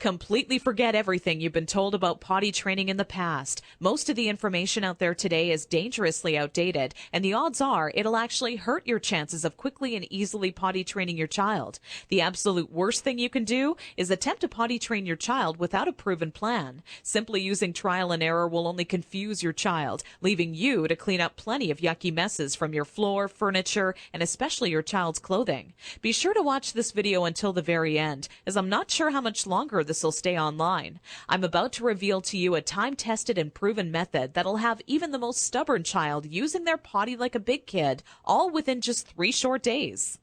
Completely forget everything you've been told about potty training in the past. Most of the information out there today is dangerously outdated, and the odds are it'll actually hurt your chances of quickly and easily potty training your child. The absolute worst thing you can do is attempt to potty train your child without a proven plan. Simply using trial and error will only confuse your child, leaving you to clean up plenty of yucky messes from your floor, furniture, and especially your child's clothing. Be sure to watch this video until the very end, as I'm not sure how much longer this will stay online. I'm about to reveal to you a time-tested and proven method that'll have even the most stubborn child using their potty like a big kid, all within just 3 short days.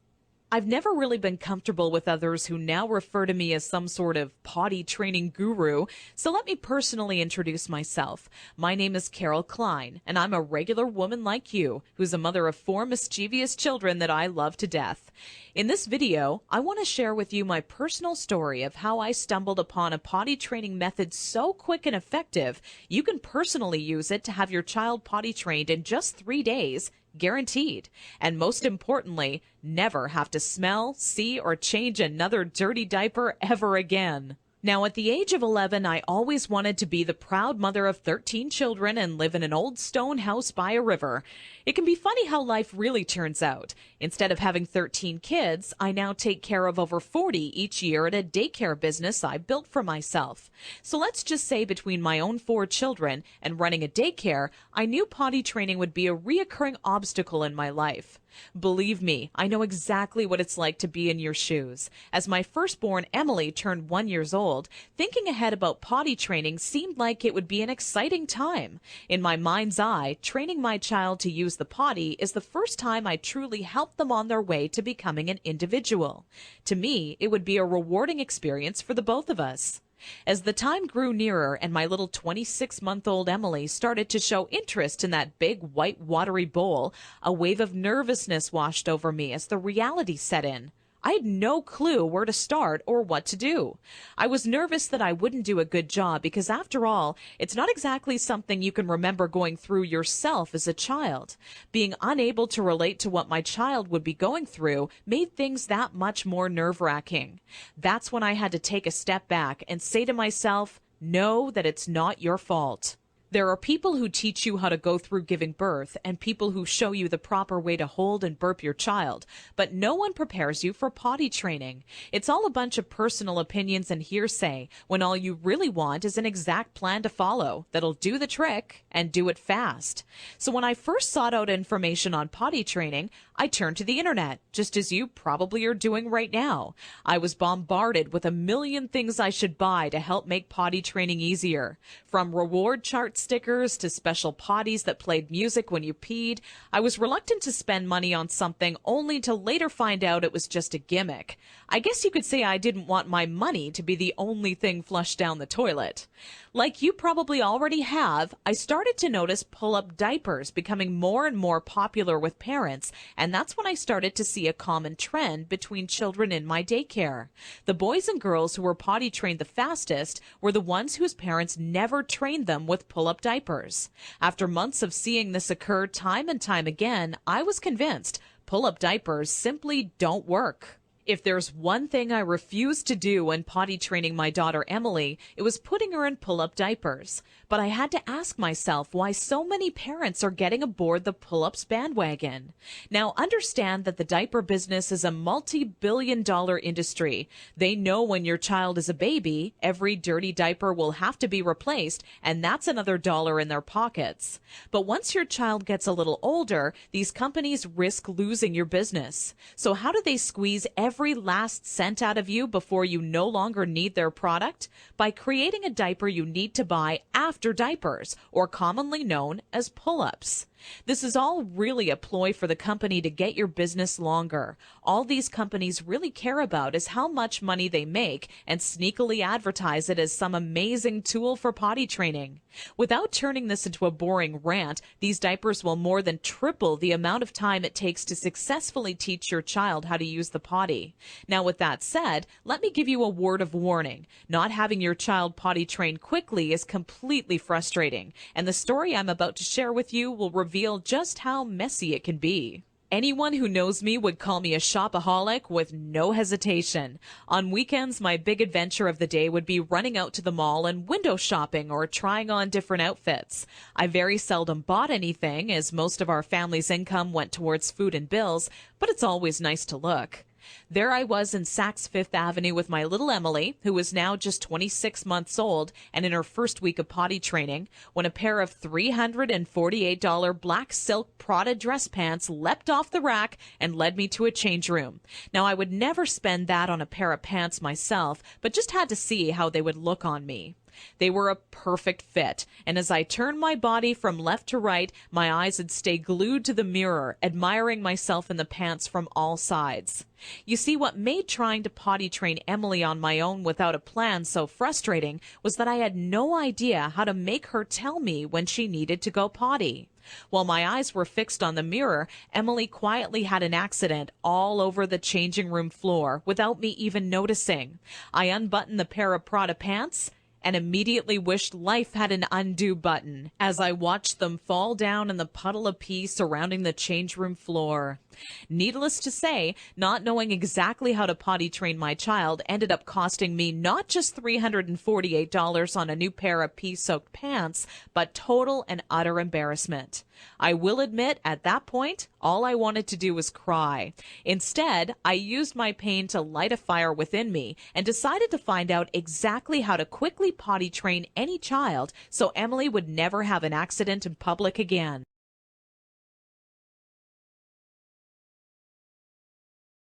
I've never really been comfortable with others who now refer to me as some sort of potty training guru, so let me personally introduce myself. My name is Cline, and I'm a regular woman like you, who's a mother of 4 mischievous children that I love to death. In this video, I want to share with you my personal story of how I stumbled upon a potty training method so quick and effective, you can personally use it to have your child potty trained in just 3 days, guaranteed. And most importantly, never have to smell, see, or change another dirty diaper ever again. Now, at the age of 11, I always wanted to be the proud mother of 13 children and live in an old stone house by a river. It can be funny how life really turns out. Instead of having 13 kids, I now take care of over 40 each year at a daycare business I built for myself. So let's just say between my own 4 children and running a daycare, I knew potty training would be a reoccurring obstacle in my life. Believe me, I know exactly what it's like to be in your shoes. As my firstborn Emily turned 1 year old, thinking ahead about potty training seemed like it would be an exciting time. In my mind's eye, training my child to use the potty is the first time I truly helped them on their way to becoming an individual. To me, it would be a rewarding experience for the both of us. As the time grew nearer and my little 26-month-old Emily started to show interest in that big white watery bowl, a wave of nervousness washed over me as the reality set in. I had no clue where to start or what to do. I was nervous that I wouldn't do a good job because, after all, it's not exactly something you can remember going through yourself as a child. Being unable to relate to what my child would be going through made things that much more nerve-wracking. That's when I had to take a step back and say to myself, know that it's not your fault. There are people who teach you how to go through giving birth and people who show you the proper way to hold and burp your child, but no one prepares you for potty training. It's all a bunch of personal opinions and hearsay when all you really want is an exact plan to follow that'll do the trick and do it fast. So when I first sought out information on potty training, I turned to the internet, just as you probably are doing right now. I was bombarded with a million things I should buy to help make potty training easier. From reward chart stickers to special potties that played music when you peed, I was reluctant to spend money on something only to later find out it was just a gimmick. I guess you could say I didn't want my money to be the only thing flushed down the toilet. Like you probably already have, I started to notice pull-up diapers becoming more and more popular with parents, and that's when I started to see a common trend between children in my daycare. The boys and girls who were potty trained the fastest were the ones whose parents never trained them with pull-up diapers. After months of seeing this occur time and time again, I was convinced pull-up diapers simply don't work. If there's one thing I refused to do when potty training my daughter Emily, it was putting her in pull-up diapers. But I had to ask myself why so many parents are getting aboard the pull-ups bandwagon. Now, understand that the diaper business is a multi-billion-dollar industry. They know when your child is a baby, every dirty diaper will have to be replaced, and that's another dollar in their pockets. But once your child gets a little older, these companies risk losing your business. So how do they squeeze every last cent out of you before you no longer need their product? By creating a diaper you need to buy after diapers, or commonly known as pull-ups. This is all really a ploy for the company to get your business longer. All these companies really care about is how much money they make and sneakily advertise it as some amazing tool for potty training. Without turning this into a boring rant, these diapers will more than triple the amount of time it takes to successfully teach your child how to use the potty. Now, with that said, let me give you a word of warning. Not having your child potty trained quickly is completely frustrating, and the story I'm about to share with you will reveal just how messy it can be. Anyone who knows me would call me a shopaholic with no hesitation. On weekends, my big adventure of the day would be running out to the mall and window shopping or trying on different outfits. I very seldom bought anything, as most of our family's income went towards food and bills, but it's always nice to look. There I was in Saks Fifth Avenue with my little Emily, who was now just 26 months old and in her first week of potty training, when a pair of $348 black silk Prada dress pants leapt off the rack and led me to a change room. Now, I would never spend that on a pair of pants myself, but just had to see how they would look on me. They were a perfect fit, and as I turned my body from left to right, my eyes would stay glued to the mirror, admiring myself in the pants from all sides. You see, what made trying to potty train Emily on my own without a plan so frustrating was that I had no idea how to make her tell me when she needed to go potty. While my eyes were fixed on the mirror, Emily quietly had an accident all over the changing room floor without me even noticing. I unbuttoned the pair of Prada pants and immediately wished life had an undo button as I watched them fall down in the puddle of pee surrounding the change room floor. Needless to say, not knowing exactly how to potty train my child ended up costing me not just $348 on a new pair of pee-soaked pants, but total and utter embarrassment. I will admit, at that point, all I wanted to do was cry. Instead, I used my pain to light a fire within me and decided to find out exactly how to quickly potty train any child so Emily would never have an accident in public again.